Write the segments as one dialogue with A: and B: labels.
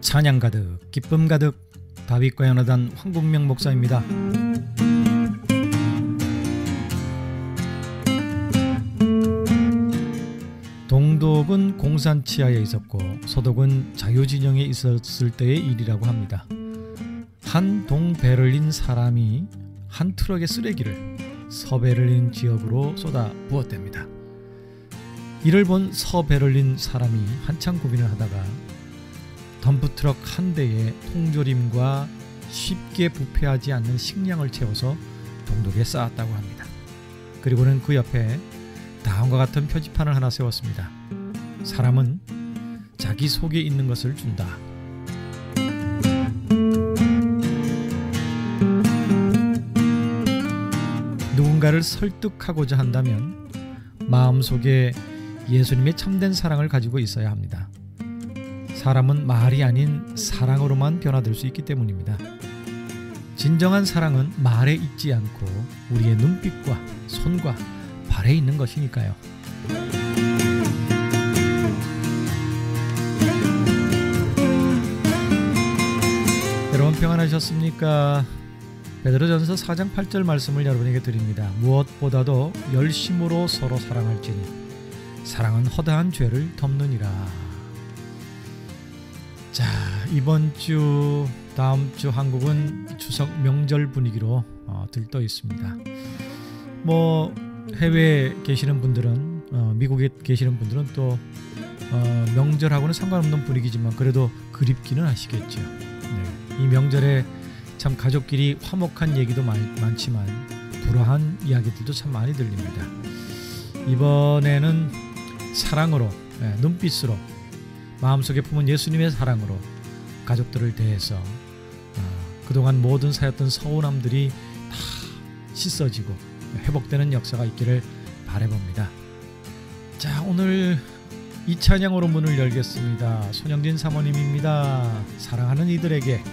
A: 찬양 가득 기쁨 가득 다윗과 연하단 황국명 목사입니다. 동독은 공산 치하에 있었고 서독은 자유진영에 있었을 때의 일이라고 합니다. 한 동베를린 사람이 한 트럭의 쓰레기를 서베를린 지역으로 쏟아 부었답니다. 이를 본 서베를린 사람이 한참 고민을 하다가 덤프트럭 한 대에 통조림과 쉽게 부패하지 않는 식량을 채워서 동독에 쌓았다고 합니다. 그리고는 그 옆에 다음과 같은 표지판을 하나 세웠습니다. 사람은 자기 속에 있는 것을 준다. 누군가를 설득하고자 한다면 마음속에 예수님의 참된 사랑을 가지고 있어야 합니다. 사람은 말이 아닌 사랑으로만 변화될 수 있기 때문입니다. 진정한 사랑은 말에 있지 않고 우리의 눈빛과 손과 발에 있는 것이니까요. 여러분 평안하셨습니까? 베드로전서 4장 8절 말씀을 여러분에게 드립니다. 무엇보다도 열심으로 서로 사랑할지니 사랑은 허다한 죄를 덮느니라. 자, 이번 주 다음 주 한국은 추석 명절 분위기로 들떠 있습니다. 해외에 계시는 분들은 미국에 계시는 분들은 또 명절하고는 상관없는 분위기지만 그래도 그립기는 하시겠죠. 네. 이 명절에 참 가족끼리 화목한 얘기도 많지만 불화한 이야기들도 참 많이 들립니다. 이번에는 사랑으로, 눈빛으로, 마음속에 품은 예수님의 사랑으로 가족들을 대해서 그동안 모든 쌓였던 서운함들이 다 씻어지고 회복되는 역사가 있기를 바라봅니다. 자, 오늘 이 찬양으로 문을 열겠습니다. 손영진 사모님입니다. 사랑하는 이들에게.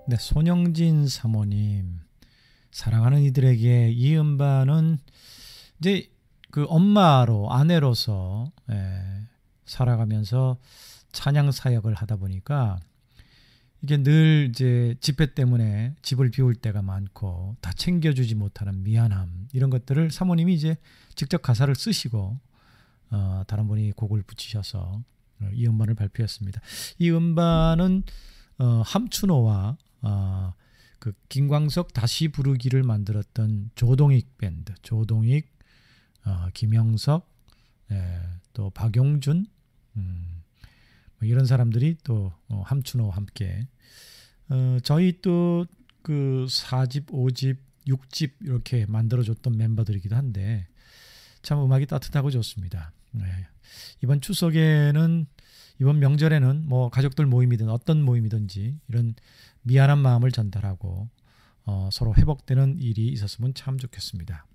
A: 네, 손영진 사모님, 사랑하는 이들에게 이 음반은 이제 그 엄마로 아내로서 살아가면서 찬양 사역을 하다 보니까 이게 늘 이제 집회 때문에 집을 비울 때가 많고 다 챙겨주지 못하는 미안함, 이런 것들을 사모님이 이제 직접 가사를 쓰시고 다른 분이 곡을 붙이셔서 이 음반을 발표했습니다. 이 음반은 함춘호와 그 김광석 다시 부르기를 만들었던 조동익 밴드, 조동익, 김영석, 또 박용준, 뭐 이런 사람들이 또 함춘호와 함께 저희 또 그 4집, 5집, 6집 이렇게 만들어줬던 멤버들이기도 한데 참 음악이 따뜻하고 좋습니다. 이번 추석에는, 이번 명절에는 뭐 가족들 모임이든 어떤 모임이든지 이런 미안한 마음을 전달하고 서로 회복되는 일이 있었으면 참 좋겠습니다.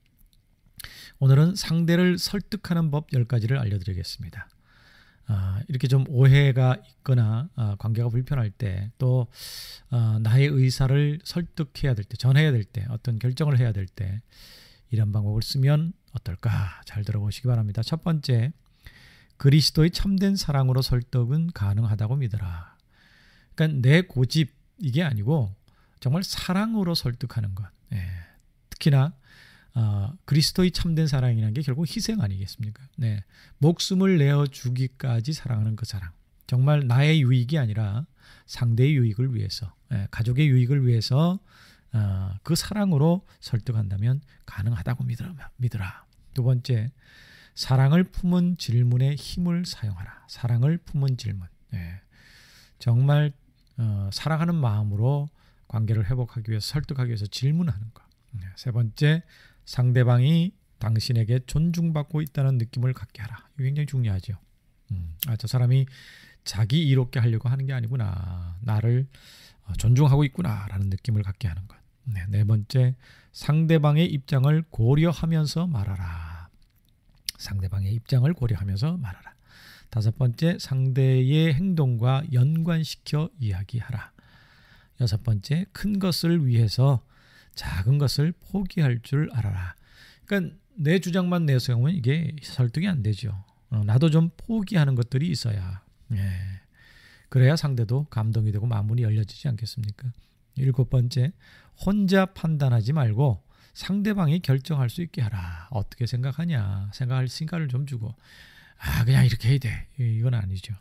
A: 오늘은 상대를 설득하는 법 10가지를 알려드리겠습니다. 이렇게 좀 오해가 있거나 관계가 불편할 때, 또 나의 의사를 설득해야 될 때, 전해야 될 때, 어떤 결정을 해야 될 때 이런 방법을 쓰면 어떨까? 잘 들어보시기 바랍니다. 첫 번째, 그리스도의 참된 사랑으로 설득은 가능하다고 믿어라. 그러니까 내 고집, 이게 아니고 정말 사랑으로 설득하는 것. 특히나 그리스도의 참된 사랑이라는 게 결국 희생 아니겠습니까? 목숨을 내어주기까지 사랑하는 그 사랑. 정말 나의 유익이 아니라 상대의 유익을 위해서, 가족의 유익을 위해서 그 사랑으로 설득한다면 가능하다고 믿으라. 두 번째, 사랑을 품은 질문에 힘을 사용하라. 사랑을 품은 질문. 정말 사랑하는 마음으로 관계를 회복하기 위해서, 설득하기 위해서 질문하는 것. 세 번째, 상대방이 당신에게 존중받고 있다는 느낌을 갖게 하라. 이거 굉장히 중요하죠. 저 사람이 자기 이롭게 하려고 하는 게 아니구나, 나를 존중하고 있구나라는 느낌을 갖게 하는 것. 네 번째, 상대방의 입장을 고려하면서 말하라. 상대방의 입장을 고려하면서 말하라. 다섯 번째, 상대의 행동과 연관시켜 이야기하라. 여섯 번째, 큰 것을 위해서 작은 것을 포기할 줄 알아라. 그러니까 내 주장만 내세우면 이게 설득이 안 되죠. 나도 좀 포기하는 것들이 있어야, 그래야 상대도 감동이 되고 마음문이 열려지지 않겠습니까? 일곱 번째, 혼자 판단하지 말고 상대방이 결정할 수 있게 하라. 어떻게 생각하냐, 생각할 시간을 좀 주고, 그냥 이렇게 해야 돼, 이건 아니죠.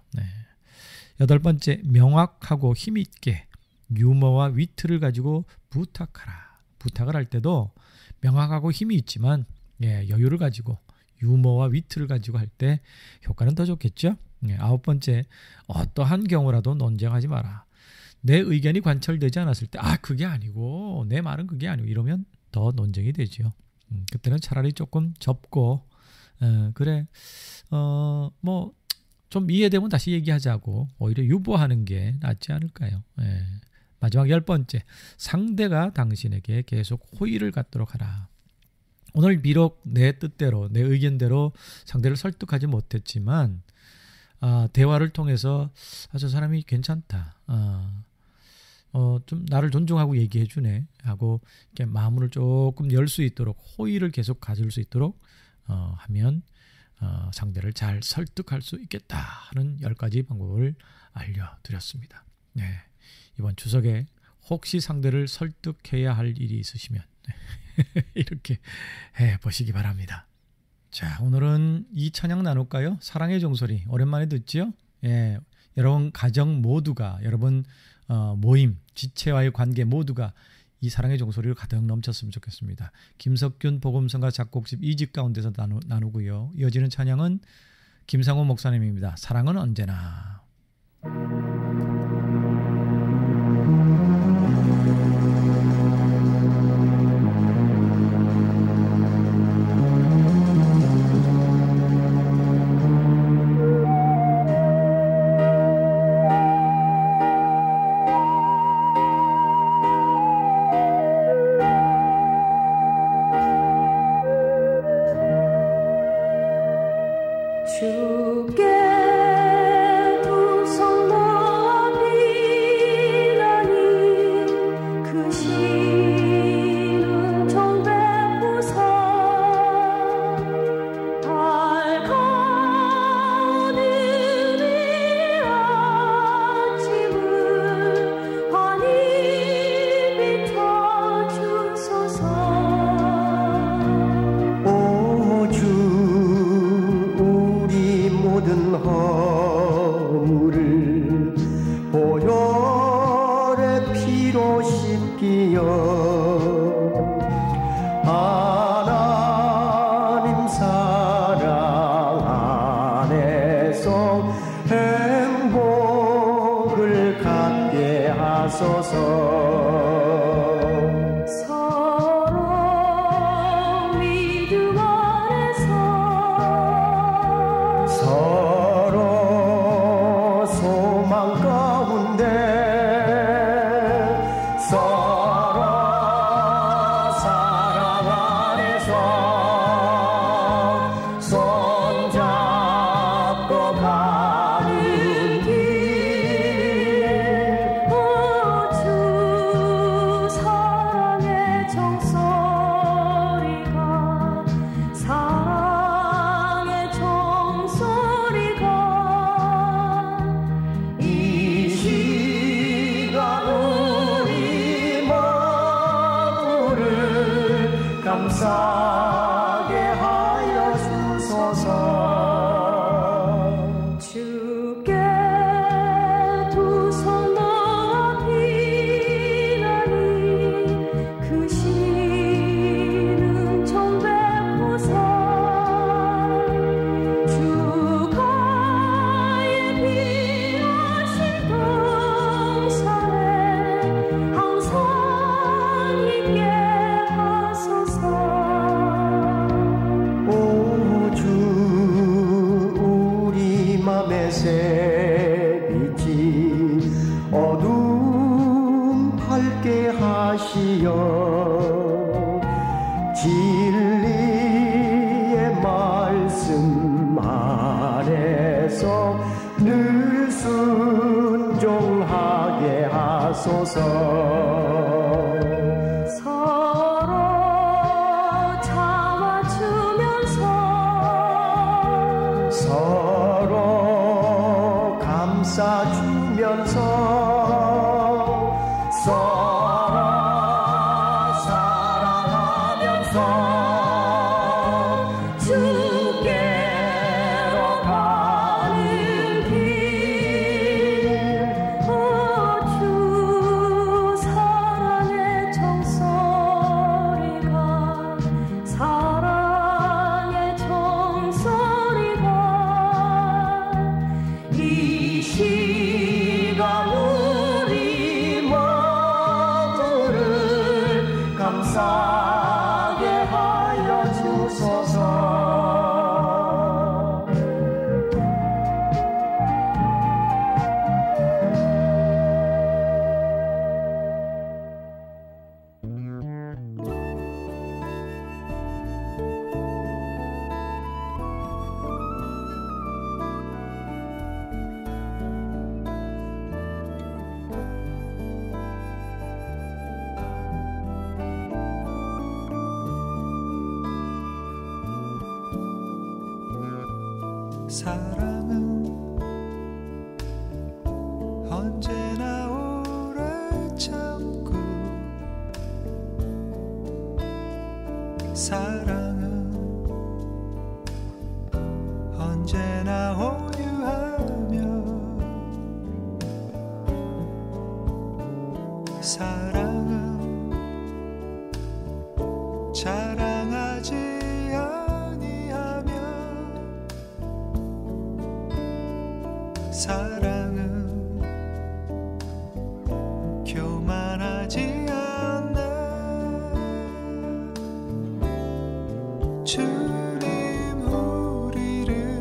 A: 여덟 번째, 명확하고 힘있게 유머와 위트를 가지고 부탁하라. 부탁을 할 때도 명확하고 힘이 있지만 여유를 가지고 유머와 위트를 가지고 할 때 효과는 더 좋겠죠. 아홉 번째, 어떠한 경우라도 논쟁하지 마라. 내 의견이 관철되지 않았을 때 그게 아니고, 내 말은 그게 아니고, 이러면 더 논쟁이 되죠. 그때는 차라리 조금 접고, 그래 뭐 좀 이해되면 다시 얘기하자고 오히려 유보하는 게 낫지 않을까요? 마지막 열 번째, 상대가 당신에게 계속 호의를 갖도록 하라. 오늘 비록 내 뜻대로, 내 의견대로 상대를 설득하지 못했지만 대화를 통해서 저 사람이 괜찮다, 좀 나를 존중하고 얘기해 주네 하고 이렇게 마음을 조금 열 수 있도록, 호의를 계속 가질 수 있도록 하면 상대를 잘 설득할 수 있겠다 하는 10가지 방법을 알려드렸습니다. 이번 추석에 혹시 상대를 설득해야 할 일이 있으시면 이렇게 해보시기 바랍니다. 자, 오늘은 이 찬양 나눌까요? 사랑의 종소리 오랜만에 듣죠? 여러분 가정 모두가, 여러분 모임, 지체와의 관계 모두가 이 사랑의 종소리로 가득 넘쳤으면 좋겠습니다. 김석균 복음성가 작곡집 2집 가운데서 나누고요. 이어지는 찬양은 김상호 목사님입니다. 사랑은 언제나.
B: 주께 행복을 갖게 하소서. 감사하게 하여 주소서.
C: 주께 두 손 모아 비나니 그 신은 좀 베푸사. 주가 예비하신 동산에 항상 있게 하소서.
B: 새 빛이 어둠 밝게 하시어 진리의 말씀 안에서 늘 순종하게 하소서. 감싸주면서 서로 사랑하면서 주께로 가는 길.
C: 주 사랑의 종소리가 사랑의 종소리가 이 시간 우리 모두를 감사하게 하여 주소서.
D: 사랑은 언제나 오래 참고 사랑은 언제나 호유하며 사랑은 자랑하지 아니하며 사랑은 교만하지 않네. 주님 우리를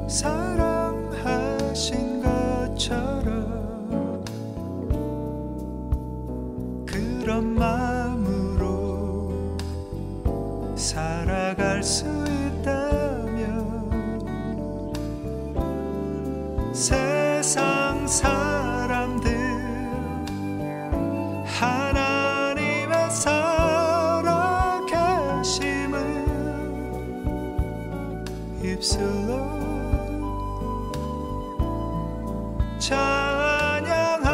D: 사랑하신 것처럼 그런 마음으로 살아갈 수 있다면 세상 사람들 하나님의 살아계심을 입술로 찬양하리라.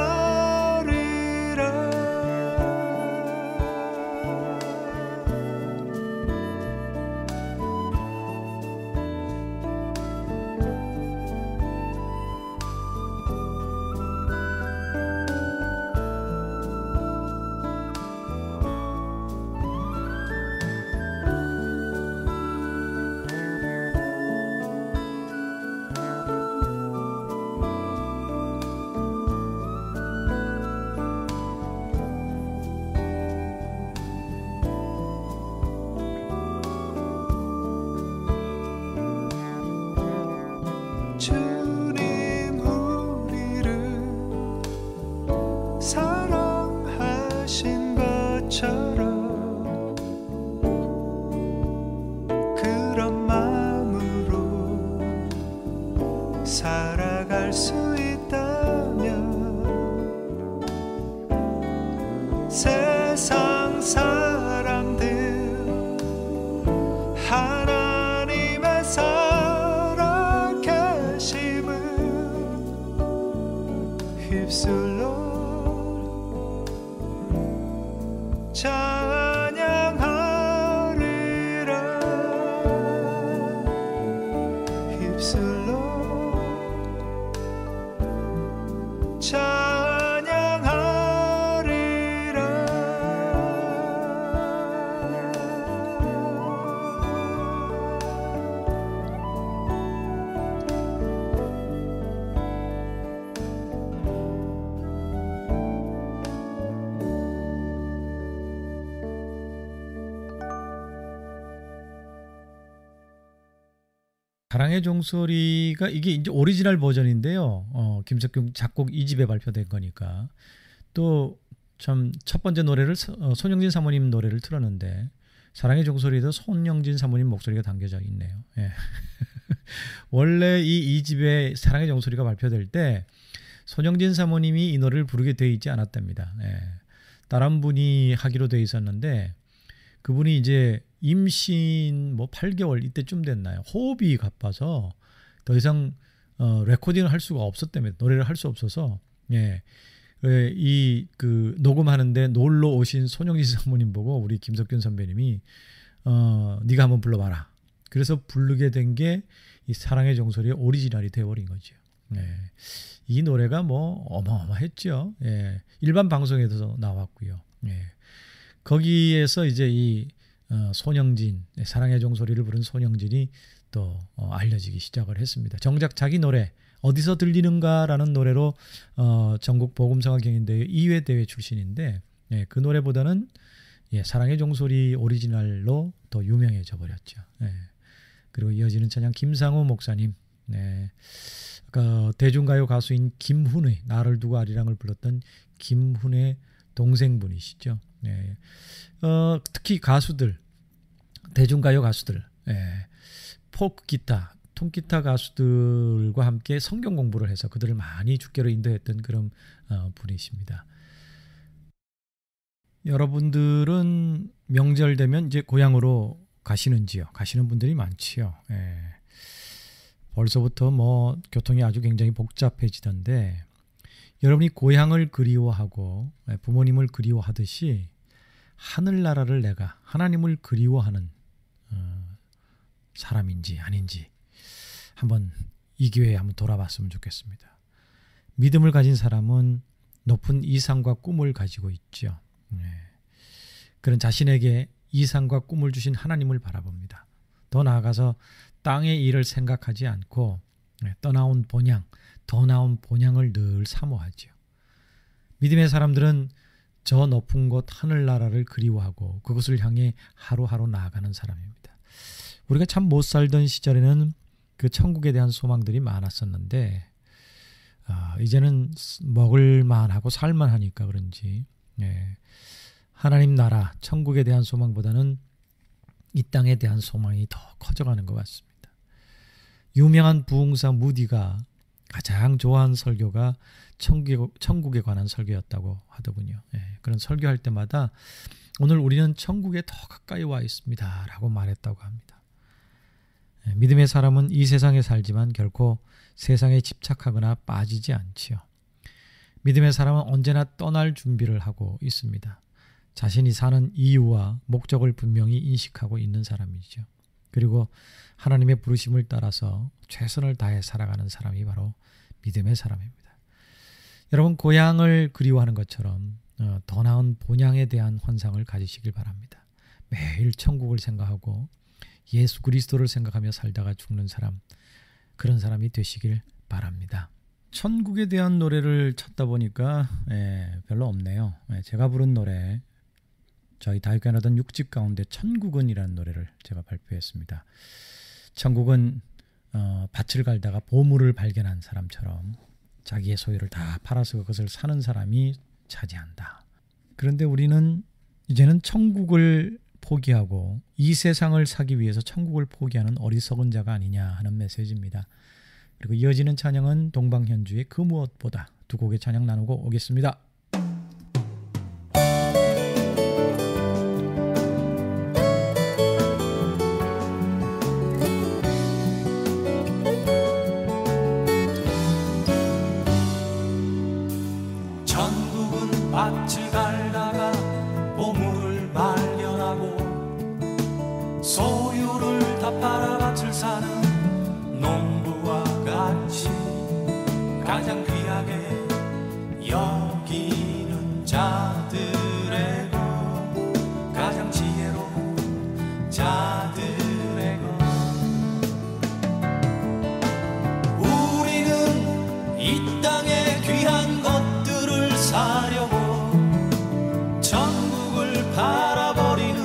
D: 살아갈 수 있다면 세상 사람들 하나님의 살아계심을 휩쓸러 찬양하리라. 휩쓸러
A: 사랑의 종소리가 이게 이제 오리지널 버전인데요. 김석균 작곡 2집에 발표된 거니까. 또 참 첫 번째 노래를 손영진 사모님 노래를 틀었는데 사랑의 종소리도 손영진 사모님 목소리가 담겨져 있네요. 예. 원래 이 2집에 사랑의 종소리가 발표될 때 손영진 사모님이 이 노래를 부르게 돼 있지 않았답니다. 예. 다른 분이 하기로 돼 있었는데 그분이 이제 임신 뭐 8개월 이때쯤 됐나요? 호흡이 가빠서 더 이상 레코딩을 할 수가 없었다며 노래를 할 수 없어서 이 그 녹음하는데 놀러 오신 손영진 사모님 보고 우리 김석균 선배님이 네가 한번 불러봐라. 그래서 부르게 된 게 이 사랑의 종소리의 오리지널이 되어버린 거죠. 이 노래가 뭐 어마어마했죠. 일반 방송에도 나왔고요. 거기에서 이제 이 손영진 사랑의 종소리를 부른 손영진이 또 알려지기 시작을 했습니다. 정작 자기 노래 어디서 들리는가라는 노래로 전국 복음성화 경연대회 2회 대회 출신인데 그 노래보다는 사랑의 종소리 오리지널로 더 유명해져 버렸죠. 그리고 이어지는 찬양 김상우 목사님, 대중가요 가수인 김훈의 나를 두고 아리랑을 불렀던 김훈의 동생분이시죠. 특히 가수들, 대중가요 가수들, 포크 기타, 통기타 가수들과 함께 성경 공부를 해서 그들을 많이 주께로 인도했던 그런 분이십니다. 여러분들은 명절 되면 이제 고향으로 가시는지요? 가시는 분들이 많지요. 벌써부터 뭐 교통이 아주 굉장히 복잡해지던데 여러분이 고향을 그리워하고 부모님을 그리워하듯이 하늘나라를 내가 하나님을 그리워하는 사람인지 아닌지 한번 이 기회에 한번 돌아봤으면 좋겠습니다. 믿음을 가진 사람은 높은 이상과 꿈을 가지고 있죠. 그런 자신에게 이상과 꿈을 주신 하나님을 바라봅니다. 더 나아가서 땅의 일을 생각하지 않고 떠나온 본향, 더 나은 본향을 늘 사모하죠. 믿음의 사람들은 저 높은 곳 하늘나라를 그리워하고 그것을 향해 하루하루 나아가는 사람입니다. 우리가 참 못 살던 시절에는 그 천국에 대한 소망들이 많았었는데 이제는 먹을만하고 살만하니까 그런지 하나님 나라 천국에 대한 소망보다는 이 땅에 대한 소망이 더 커져가는 것 같습니다. 유명한 부흥사 무디가 가장 좋아하는 설교가 천국에 관한 설교였다고 하더군요. 그런 설교할 때마다 오늘 우리는 천국에 더 가까이 와 있습니다 라고 말했다고 합니다. 믿음의 사람은 이 세상에 살지만 결코 세상에 집착하거나 빠지지 않지요. 믿음의 사람은 언제나 떠날 준비를 하고 있습니다. 자신이 사는 이유와 목적을 분명히 인식하고 있는 사람이죠. 그리고 하나님의 부르심을 따라서 최선을 다해 살아가는 사람이 바로 믿음의 사람입니다. 여러분 고향을 그리워하는 것처럼 더 나은 본향에 대한 환상을 가지시길 바랍니다. 매일 천국을 생각하고 예수 그리스도를 생각하며 살다가 죽는 사람, 그런 사람이 되시길 바랍니다. 천국에 대한 노래를 찾다 보니까 별로 없네요. 제가 부른 노래, 저희 다윗교회 나던 6집 가운데 천국은 이라는 노래를 제가 발표했습니다. 천국은 밭을 갈다가 보물을 발견한 사람처럼 자기의 소유를 다 팔아서 그것을 사는 사람이 차지한다. 그런데 우리는 이제는 천국을 포기하고 이 세상을 사기 위해서 천국을 포기하는 어리석은 자가 아니냐 하는 메시지입니다. 그리고 이어지는 찬양은 동방현주의 그 무엇보다 두 곡의 찬양 나누고 오겠습니다.
E: 전국은 밭을 갈다가 보물을 발견하고 소유를 다 팔아 밭을 사는 농부와 같이 가장 귀하게 여기는 자들의 것, 가장 지혜로운 자들의 것. 우리는 이 땅의 귀한 것들을 사려고 전국을 팔아버리는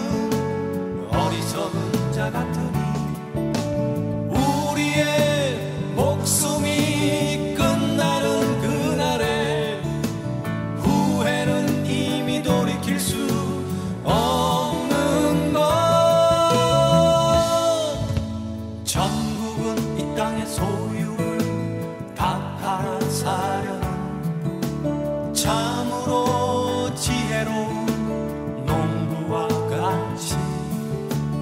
E: 어리석은 자 같으니 우리의 목숨이 끝나는 그날에 후회는 이미 돌이킬 수 없는 것. 전국은 이 땅의 소유를 다 팔아 사려는 참으로 지혜로운 농부와 같이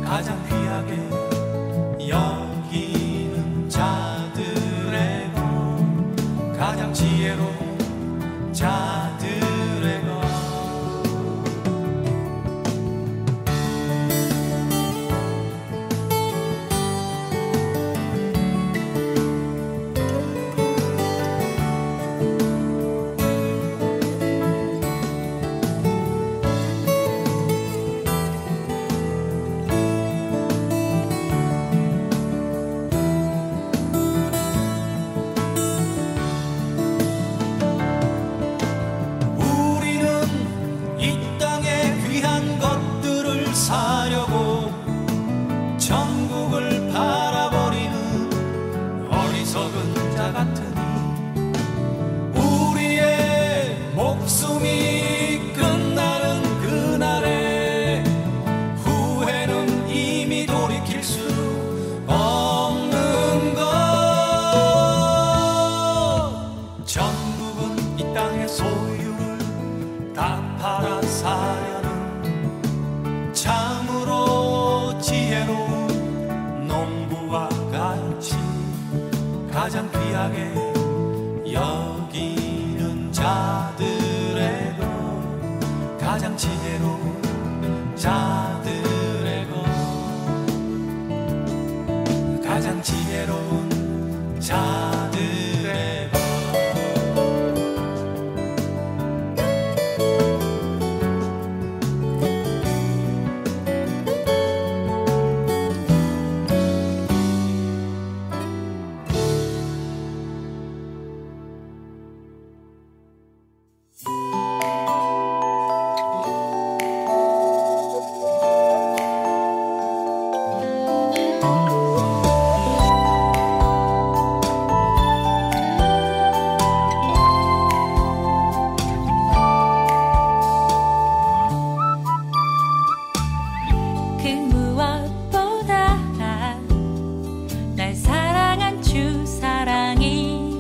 E: 가장 귀하게 여기는 자들의 것, 가장 지혜로운 자들의 것. 사려고 전국을 팔아버리는 어리석은 자 같으니 우리의 목숨이 끝나는 그날에 후회는 이미 돌이킬 수 없는 것. 전국은 이 땅의 소유를 다 팔아 사려는 참으로 지혜로운 농부와 같이 가장 귀하게 여기는 자들의 것, 가장 지혜로운 자들의 것, 가장 지혜로운 자들의 것.
F: 그 무엇보다 날 사랑한 주 사랑이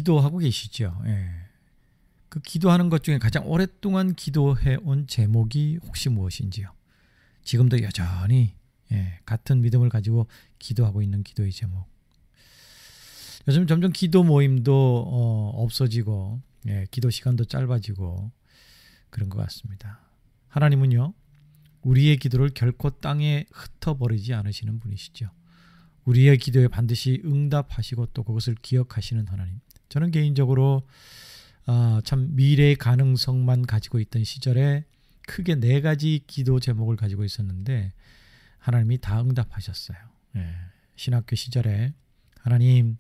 A: 기도하고 계시죠. 예. 그 기도하는 것 중에 가장 오랫동안 기도해 온 제목이 혹시 무엇인지요? 지금도 여전히 같은 믿음을 가지고 기도하고 있는 기도의 제목. 요즘 점점 기도 모임도 없어지고 기도 시간도 짧아지고 그런 것 같습니다. 하나님은요, 우리의 기도를 결코 땅에 흩어버리지 않으시는 분이시죠. 우리의 기도에 반드시 응답하시고 또 그것을 기억하시는 하나님. 저는 개인적으로 참 미래의 가능성만 가지고 있던 시절에 크게 4가지 기도 제목을 가지고 있었는데 하나님이 다 응답하셨어요. 신학교 시절에 하나님,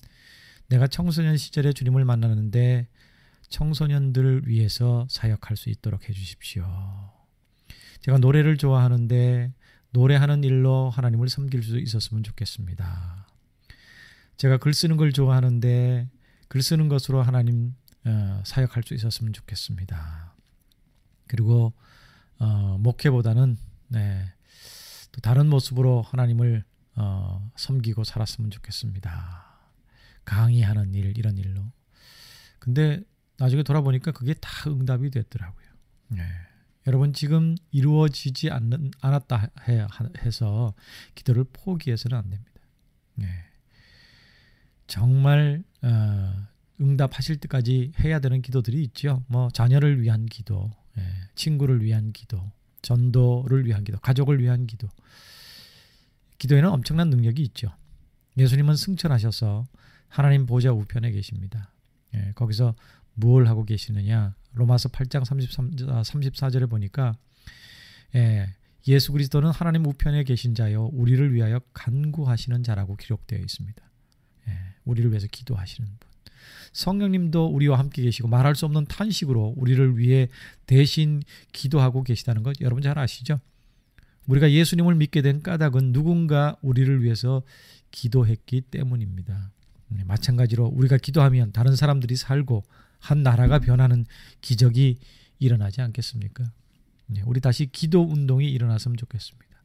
A: 내가 청소년 시절에 주님을 만나는데 청소년들을 위해서 사역할 수 있도록 해주십시오. 제가 노래를 좋아하는데 노래하는 일로 하나님을 섬길 수 있었으면 좋겠습니다. 제가 글 쓰는 걸 좋아하는데 글 쓰는 것으로 하나님 사역할 수 있었으면 좋겠습니다. 그리고 목회보다는 또 다른 모습으로 하나님을 섬기고 살았으면 좋겠습니다. 강의하는 일, 이런 일로. 근데 나중에 돌아보니까 그게 다 응답이 됐더라고요. 여러분, 지금 이루어지지 않았다 해서 기도를 포기해서는 안 됩니다. 정말 응답하실 때까지 해야 되는 기도들이 있죠. 뭐 자녀를 위한 기도, 친구를 위한 기도, 전도를 위한 기도, 가족을 위한 기도. 기도에는 엄청난 능력이 있죠. 예수님은 승천하셔서 하나님 보좌 우편에 계십니다. 거기서 뭘 하고 계시느냐? 로마서 8장 34절에 보니까 예수 그리스도는 하나님 우편에 계신 자요 우리를 위하여 간구하시는 자라고 기록되어 있습니다. 우리를 위해서 기도하시는 분. 성령님도 우리와 함께 계시고 말할 수 없는 탄식으로 우리를 위해 대신 기도하고 계시다는 것 여러분 잘 아시죠? 우리가 예수님을 믿게 된 까닭은 누군가 우리를 위해서 기도했기 때문입니다. 마찬가지로 우리가 기도하면 다른 사람들이 살고 한 나라가 변하는 기적이 일어나지 않겠습니까? 우리 다시 기도 운동이 일어났으면 좋겠습니다.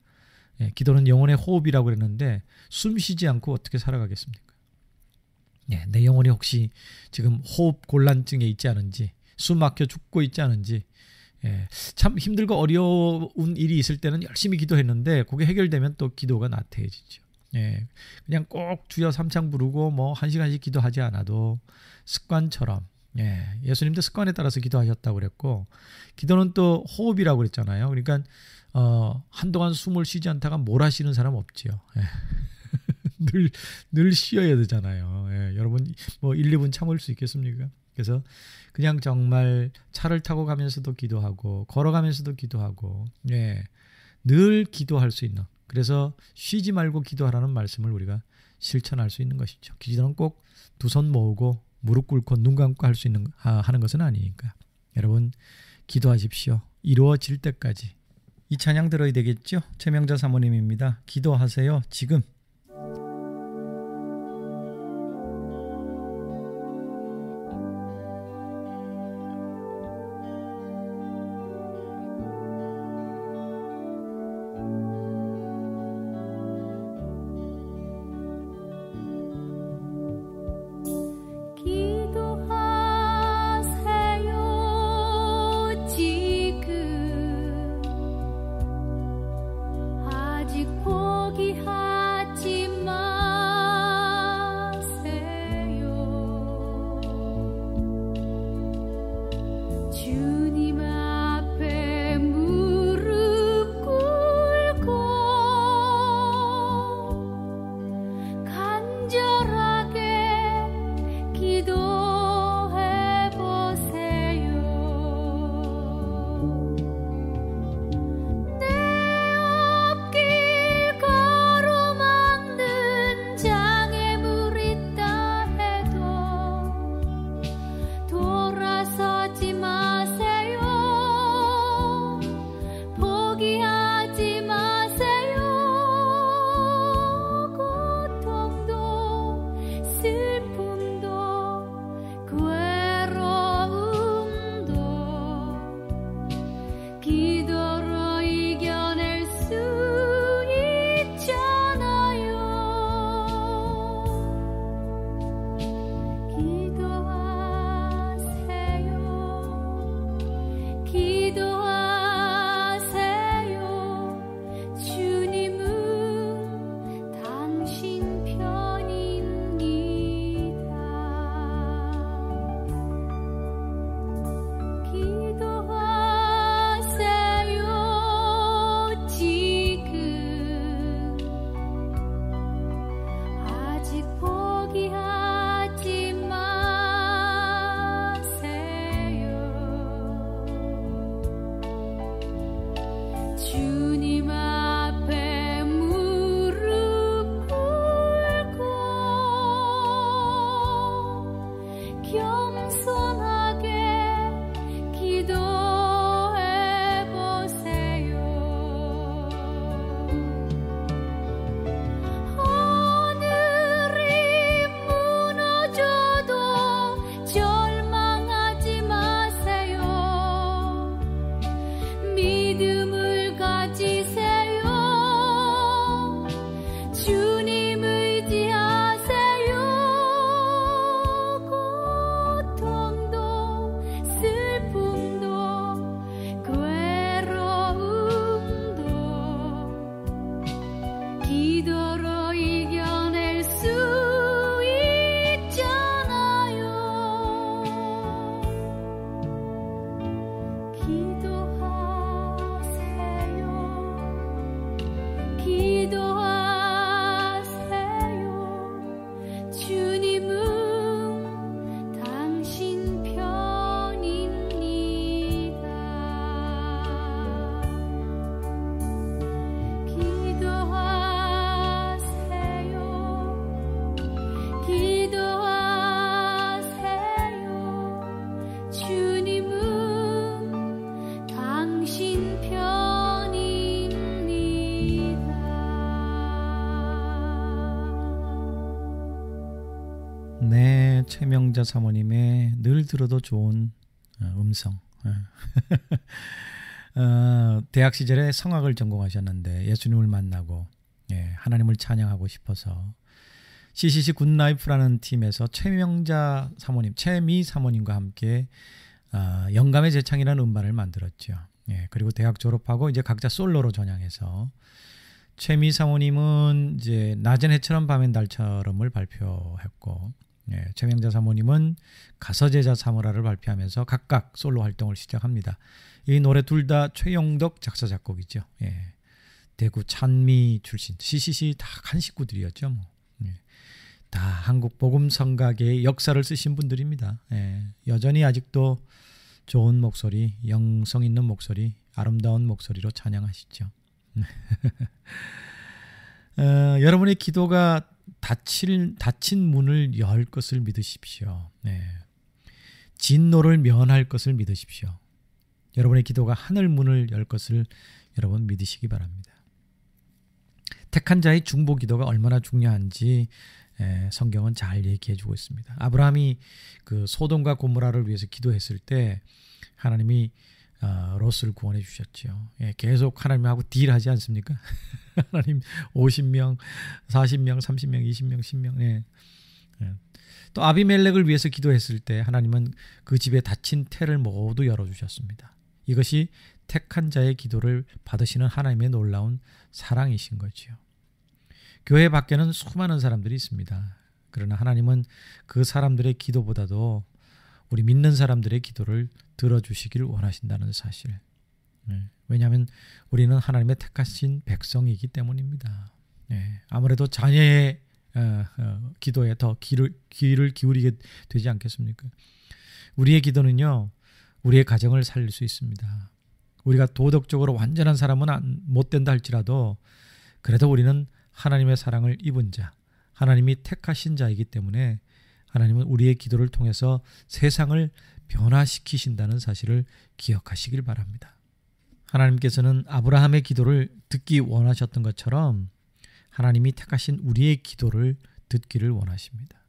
A: 기도는 영혼의 호흡이라고 그랬는데 숨 쉬지 않고 어떻게 살아가겠습니까? 내 영혼이 혹시 지금 호흡 곤란증에 있지 않은지, 숨 막혀 죽고 있지 않은지, 참 힘들고 어려운 일이 있을 때는 열심히 기도했는데 그게 해결되면 또 기도가 나태해지죠. 그냥 꼭 주여 삼창 부르고 뭐 1시간씩 기도하지 않아도 습관처럼, 예수님도 습관에 따라서 기도하셨다고 그랬고, 기도는 또 호흡이라고 그랬잖아요. 그러니까 한동안 숨을 쉬지 않다가 몰아쉬는 사람 없지요. 늘 쉬어야 되잖아요. 여러분 뭐 1, 2분 참을 수 있겠습니까? 그래서 그냥 정말 차를 타고 가면서도 기도하고 걸어가면서도 기도하고 늘 기도할 수 있는, 그래서 쉬지 말고 기도하라는 말씀을 우리가 실천할 수 있는 것이죠. 기도는 꼭 두 손 모으고 무릎 꿇고 눈 감고 할 수 있는 하는 것은 아니니까 여러분 기도하십시오. 이루어질 때까지. 이 찬양 들어야 되겠죠? 최명자 사모님입니다. 기도하세요 지금.
C: 아직 포기하지 주님 앞에 무릎 꿇고 겸손하게 기도해 보세요. 하늘이 무너져도 절망하지 마세요. 믿음을 가지세요. 주님 의지하세요. 고통도 슬픔도 괴로움도 기도로 이겨낼 수 있잖아요. 기도하세요. 기도하세요. 주님은 당신 편입니다. 기도하세요. 기도하세요. 주님은 당신 편입니다.
A: 네, 최명자 사모님의 늘 들어도 좋은 음성. 대학 시절에 성악을 전공하셨는데 예수님을 만나고 하나님을 찬양하고 싶어서 CCC 굿라이프라는 팀에서 최명자 사모님, 최미 사모님과 함께 영감의 재창이라는 음반을 만들었죠. 그리고 대학 졸업하고 이제 각자 솔로로 전향해서 최미 사모님은 이제 낮은 해처럼 밤엔 달처럼을 발표했고, 최명자 사모님은 가서제자 사모라를 발표하면서 각각 솔로 활동을 시작합니다. 이 노래 둘 다 최용덕 작사 작곡이죠. 대구 찬미 출신, CCC 다 한 식구들이었죠. 뭐. 다 한국 복음 성가계의 역사를 쓰신 분들입니다. 여전히 아직도 좋은 목소리, 영성 있는 목소리, 아름다운 목소리로 찬양하시죠. 여러분의 기도가 닫힌 문을 열 것을 믿으십시오. 진노를 면할 것을 믿으십시오. 여러분의 기도가 하늘 문을 열 것을 여러분 믿으시기 바랍니다. 택한 자의 중보 기도가 얼마나 중요한지 성경은 잘 얘기해 주고 있습니다. 아브라함이 그 소돔과 고모라를 위해서 기도했을 때 하나님이 롯을 구원해 주셨죠. 계속 하나님하고 딜하지 않습니까? 하나님 50명, 40명, 30명, 20명, 10명. 또 아비멜렉을 위해서 기도했을 때 하나님은 그 집에 닫힌 태를 모두 열어주셨습니다. 이것이 택한 자의 기도를 받으시는 하나님의 놀라운 사랑이신 거죠. 교회 밖에는 수많은 사람들이 있습니다. 그러나 하나님은 그 사람들의 기도보다도 우리 믿는 사람들의 기도를 들어주시기를 원하신다는 사실. 왜냐하면 우리는 하나님의 택하신 백성이기 때문입니다. 아무래도 자녀의 기도에 더 귀를 기울이게 되지 않겠습니까? 우리의 기도는요, 우리의 가정을 살릴 수 있습니다. 우리가 도덕적으로 완전한 사람은 못 된다 할지라도 그래도 우리는 하나님의 사랑을 입은 자, 하나님이 택하신 자이기 때문에 하나님은 우리의 기도를 통해서 세상을 변화시키신다는 사실을 기억하시길 바랍니다. 하나님께서는 아브라함의 기도를 듣기 원하셨던 것처럼 하나님이 택하신 우리의 기도를 듣기를 원하십니다.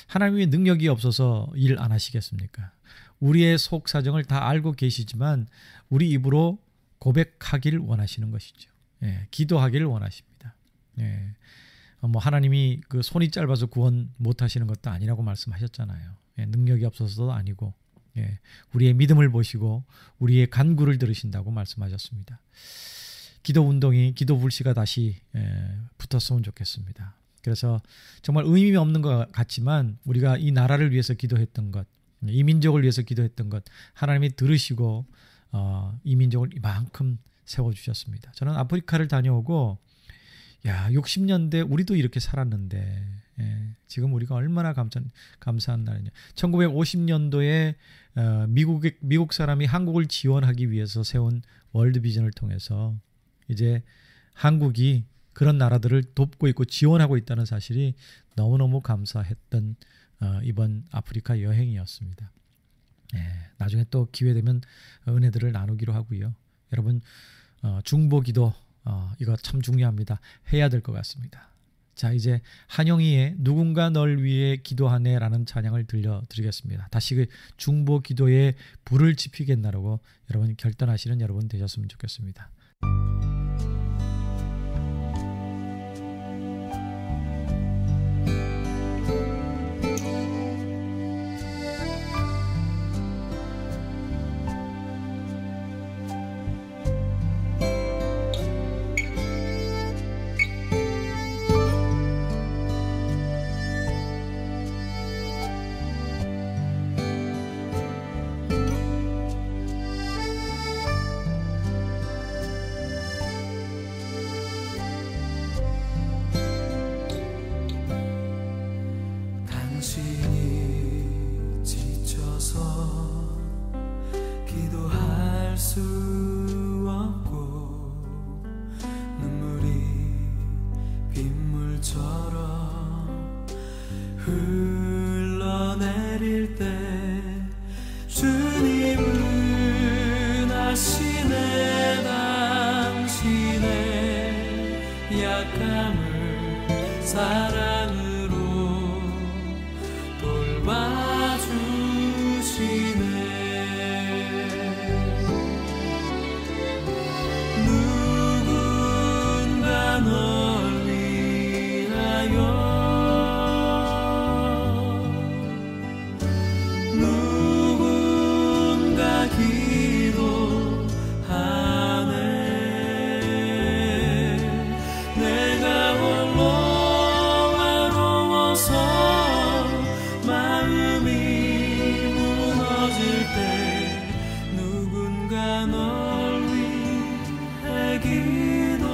A: 하나님의 능력이 없어서 일 안 하시겠습니까? 우리의 속 사정을 다 알고 계시지만 우리 입으로 고백하기를 원하시는 것이죠. 기도하기를 원하십니다. 뭐 하나님이 그 손이 짧아서 구원 못 하시는 것도 아니라고 말씀하셨잖아요. 능력이 없어서도 아니고 우리의 믿음을 보시고 우리의 간구를 들으신다고 말씀하셨습니다. 기도 운동이, 기도 불씨가 다시 붙었으면 좋겠습니다. 그래서 정말 의미 없는 것 같지만 우리가 이 나라를 위해서 기도했던 것, 이 민족을 위해서 기도했던 것 하나님이 들으시고 이 민족을 이만큼 세워주셨습니다. 저는 아프리카를 다녀오고 60년대 우리도 이렇게 살았는데 지금 우리가 얼마나 감사한 날이냐. 1950년도에 미국 사람이 한국을 지원하기 위해서 세운 월드비전을 통해서 이제 한국이 그런 나라들을 돕고 있고 지원하고 있다는 사실이 너무너무 감사했던 이번 아프리카 여행이었습니다. 나중에 또 기회 되면 은혜들을 나누기로 하고요. 여러분 중보기도 이거 참 중요합니다. 해야 될 것 같습니다. 자, 이제 한영희의 누군가 널 위해 기도하네라는 찬양을 들려드리겠습니다. 다시 그 중보기도에 불을 지피겠나라고 여러분 결단하시는 여러분 되셨으면 좋겠습니다.
E: 당신이 지쳐서 기도할 수 없고 눈물이 빗물처럼 흘러내릴 때 주님은 아시네 당신의 약함을 사랑으로 돌봐주시네. 누군가 널 위하여 누군가 기도하네. 내가 홀로 외로워서 마음이 무너질 때 누군가 널 위해 기도하네.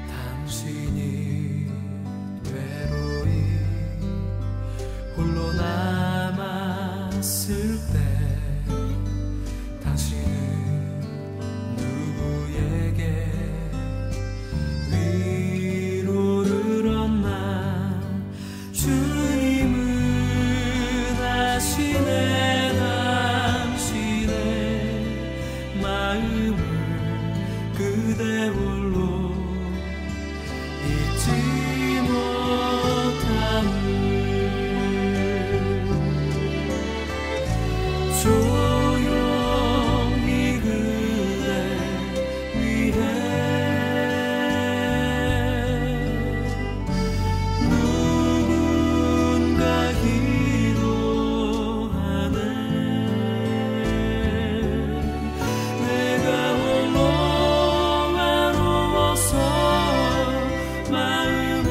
E: 당신이 외로이 홀로 남았을 때 당신은 누구에게 위로를 얻나. 주님은 아시네 당신의 마음을 그대 홀로 잊지 못함을. 조용히 그대 위해 누군가 기도하네. 내가 홀로 외로워서 마음이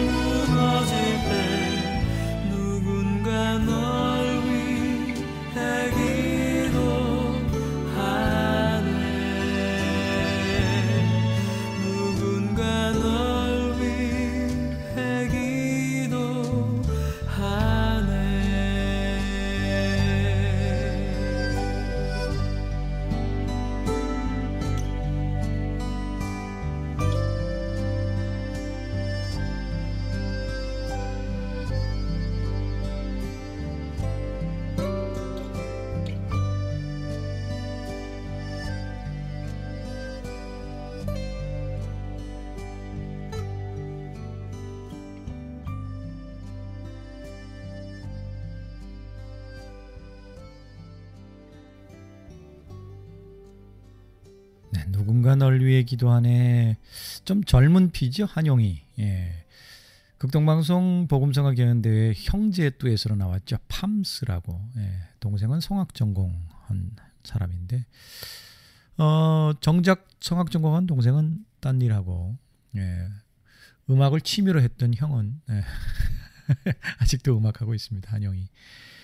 E: 무너질 때 누군가 널 위해 기도하네. 누군가 널 위해 기도하네.
A: 네, 누군가 널 위해 기도하네. 좀 젊은 피죠, 한용이. 극동방송 복음성화 경연대회 형제 듀엣으로 나왔죠. 팜스라고. 동생은 성악 전공한 사람인데 정작 성악 전공한 동생은 딴 일하고 음악을 취미로 했던 형은 아직도 음악하고 있습니다. 한영이.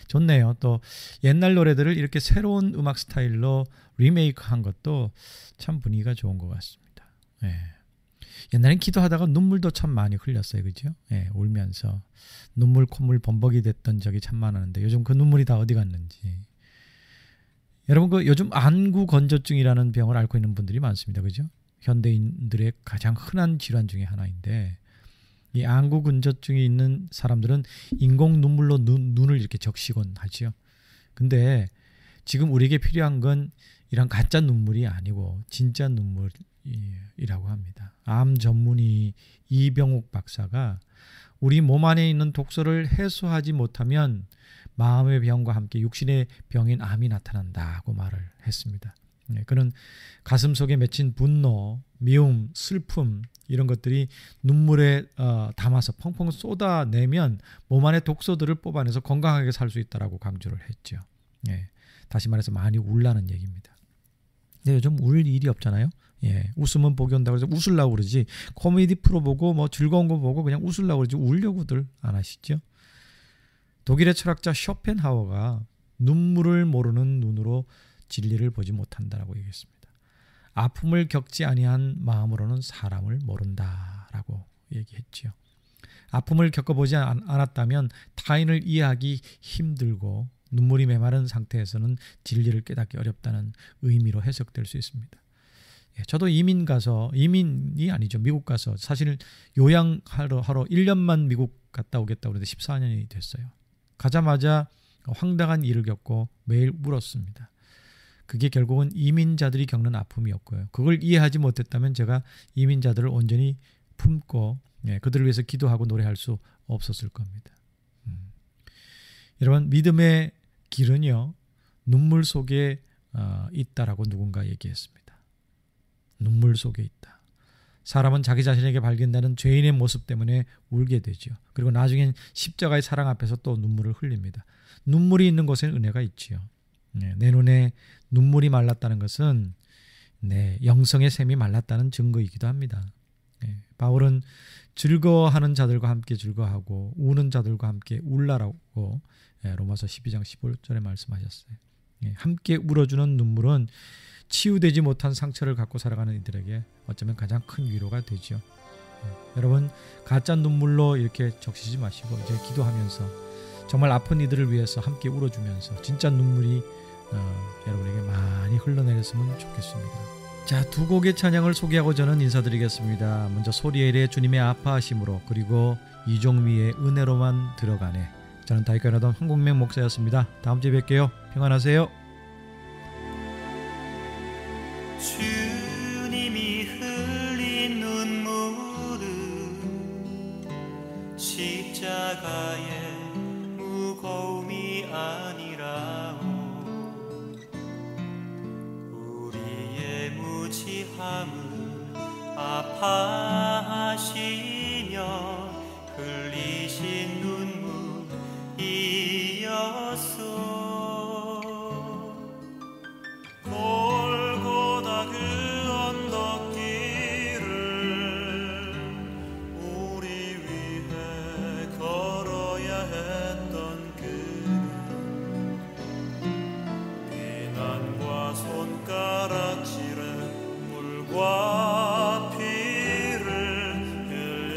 A: 좋네요. 또 옛날 노래들을 이렇게 새로운 음악 스타일로 리메이크한 것도 참 분위기가 좋은 것 같습니다. 옛날엔 기도하다가 눈물도 참 많이 흘렸어요. 그죠? 울면서 눈물 콧물 범벅이 됐던 적이 참 많았는데 요즘 그 눈물이 다 어디 갔는지. 여러분 그 요즘 안구 건조증이라는 병을 앓고 있는 분들이 많습니다. 그죠? 현대인들의 가장 흔한 질환 중에 하나인데 이 안구 건조증이 있는 사람들은 인공 눈물로 눈을 이렇게 적시곤 하죠. 근데 지금 우리에게 필요한 건 이런 가짜 눈물이 아니고 진짜 눈물이라고 합니다. 암 전문의 이병욱 박사가 우리 몸 안에 있는 독소를 해소하지 못하면 마음의 병과 함께 육신의 병인 암이 나타난다고 말을 했습니다. 그는 가슴 속에 맺힌 분노, 미움, 슬픔 이런 것들이 눈물에 담아서 펑펑 쏟아내면 몸 안의 독소들을 뽑아내서 건강하게 살 수 있다라고 강조를 했죠. 다시 말해서 많이 울라는 얘기입니다. 근데 요즘 울 일이 없잖아요. 웃으면 복이 온다고 해서 웃으려고 그러지. 코미디 프로 보고 뭐 즐거운 거 보고 그냥 웃으려고 그러지 울려고들 안 하시죠. 독일의 철학자 쇼펜하우어가 눈물을 모르는 눈으로 진리를 보지 못한다라고 얘기했습니다. 아픔을 겪지 아니한 마음으로는 사람을 모른다라고 얘기했지요. 아픔을 겪어보지 않았다면 타인을 이해하기 힘들고 눈물이 메마른 상태에서는 진리를 깨닫기 어렵다는 의미로 해석될 수 있습니다. 저도 이민이 아니죠. 미국 가서 사실 요양하러 1년만 미국 갔다 오겠다고 그랬는데 14년이 됐어요. 가자마자 황당한 일을 겪고 매일 울었습니다. 그게 결국은 이민자들이 겪는 아픔이었고요. 그걸 이해하지 못했다면 제가 이민자들을 온전히 품고 그들을 위해서 기도하고 노래할 수 없었을 겁니다. 여러분 믿음의 길은요. 눈물 속에 있다라고 누군가 얘기했습니다. 눈물 속에 있다. 사람은 자기 자신에게 발견되는 죄인의 모습 때문에 울게 되죠. 그리고 나중엔 십자가의 사랑 앞에서 또 눈물을 흘립니다. 눈물이 있는 곳에는 은혜가 있지요. 내 눈에 눈물이 말랐다는 것은 영성의 샘이 말랐다는 증거이기도 합니다. 바울은 즐거워하는 자들과 함께 즐거워하고 우는 자들과 함께 울라라고 로마서 12장 15절에 말씀하셨어요. 함께 울어주는 눈물은 치유되지 못한 상처를 갖고 살아가는 이들에게 어쩌면 가장 큰 위로가 되죠. 여러분 가짜 눈물로 이렇게 적시지 마시고 이제 기도하면서 정말 아픈 이들을 위해서 함께 울어주면서 진짜 눈물이 여러분에게 많이 흘러내렸으면 좋겠습니다. 자, 두 곡의 찬양을 소개하고 저는 인사드리겠습니다. 먼저 소리엘의 주님의 아파하심으로 그리고 이종미의 은혜로만 들어가네. 저는 다윗교회라던 한국명 목사였습니다. 다음 주에 뵐게요. 평안하세요.
E: 주님이 흘린 눈물은 십자가의 무거움이 아니라오 우리의 무지함을 아파하시며 흘리신 눈물이었소 골고다 그 언덕길을 우리 위해 걸어야 했던 그는 비난과 손가락질에 물과 피를 흘려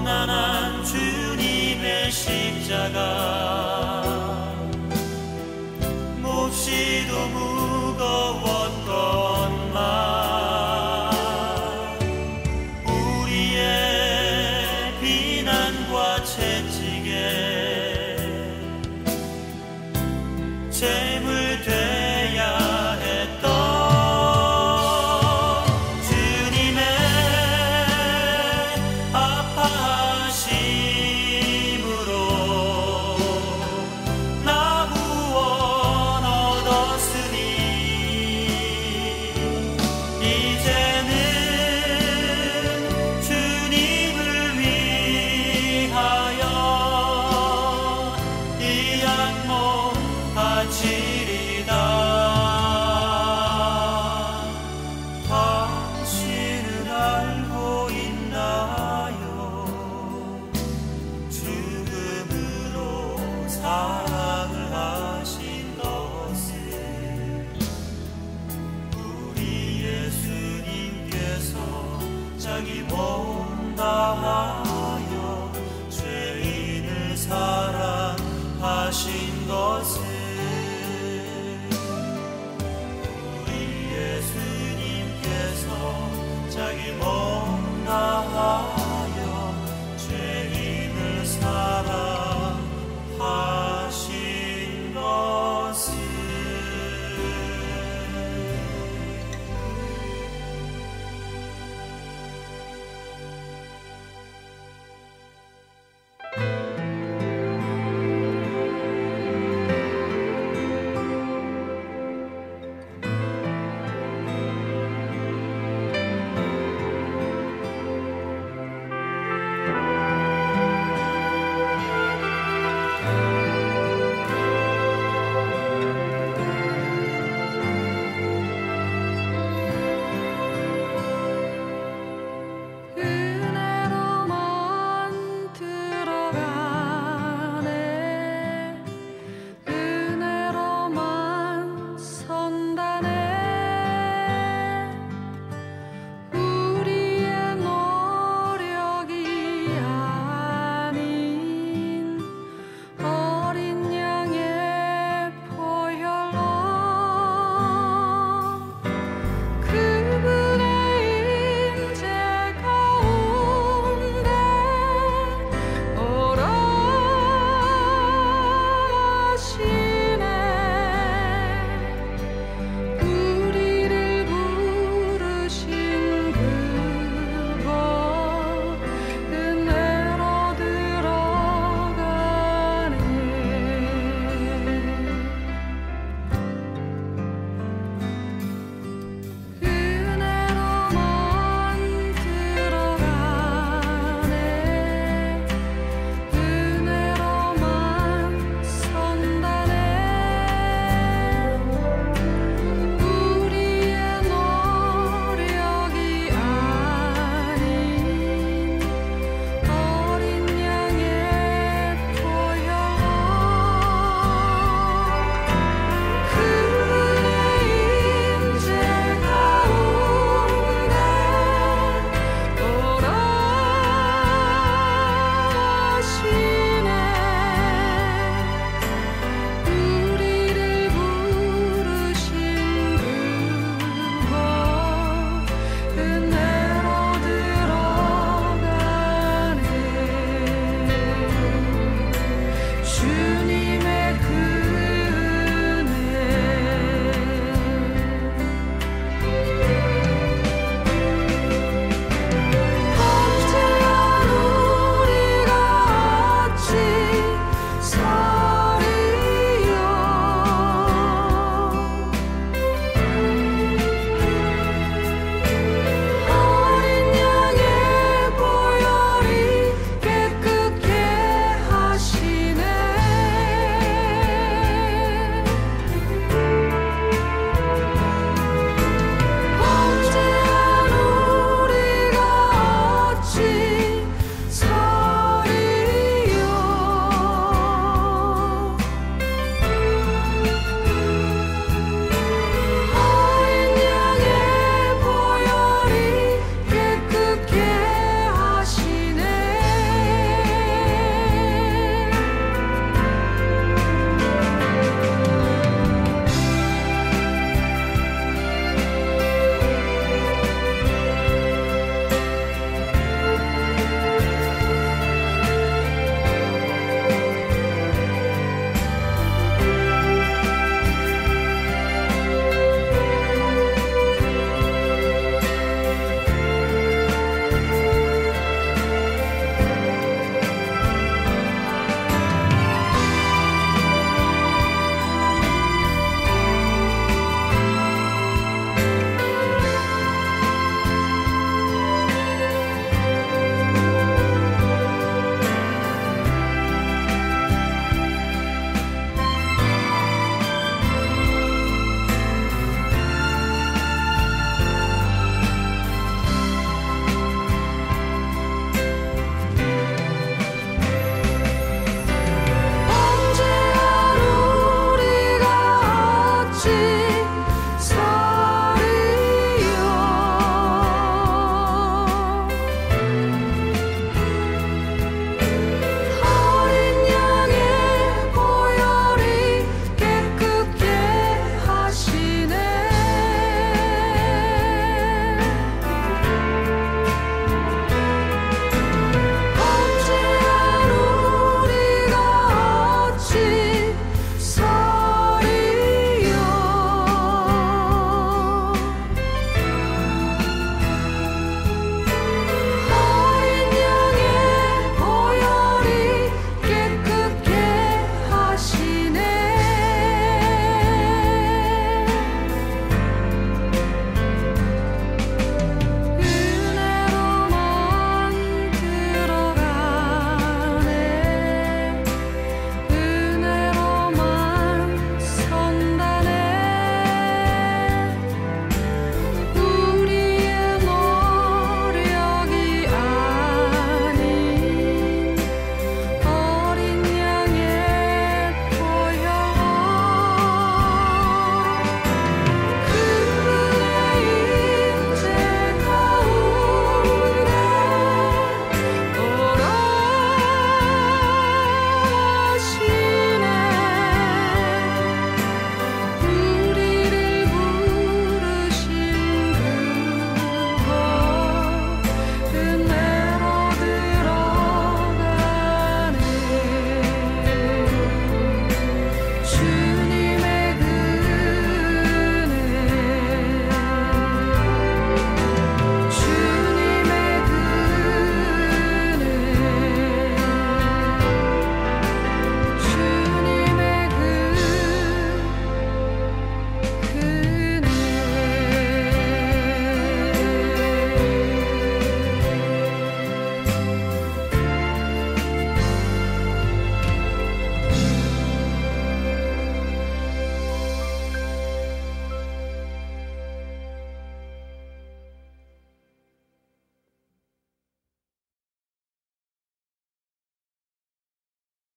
E: 험난한 주님의 십자가 몹시도 무거웠건만 우리의 비난과 채찍에 재물 돼야 했던 주님의 아파하심으로 나 구원 얻었으니 이제는 주님을 위하여 이 양몸 바치리다. 당신은 알고 있나요? 죽음으로 살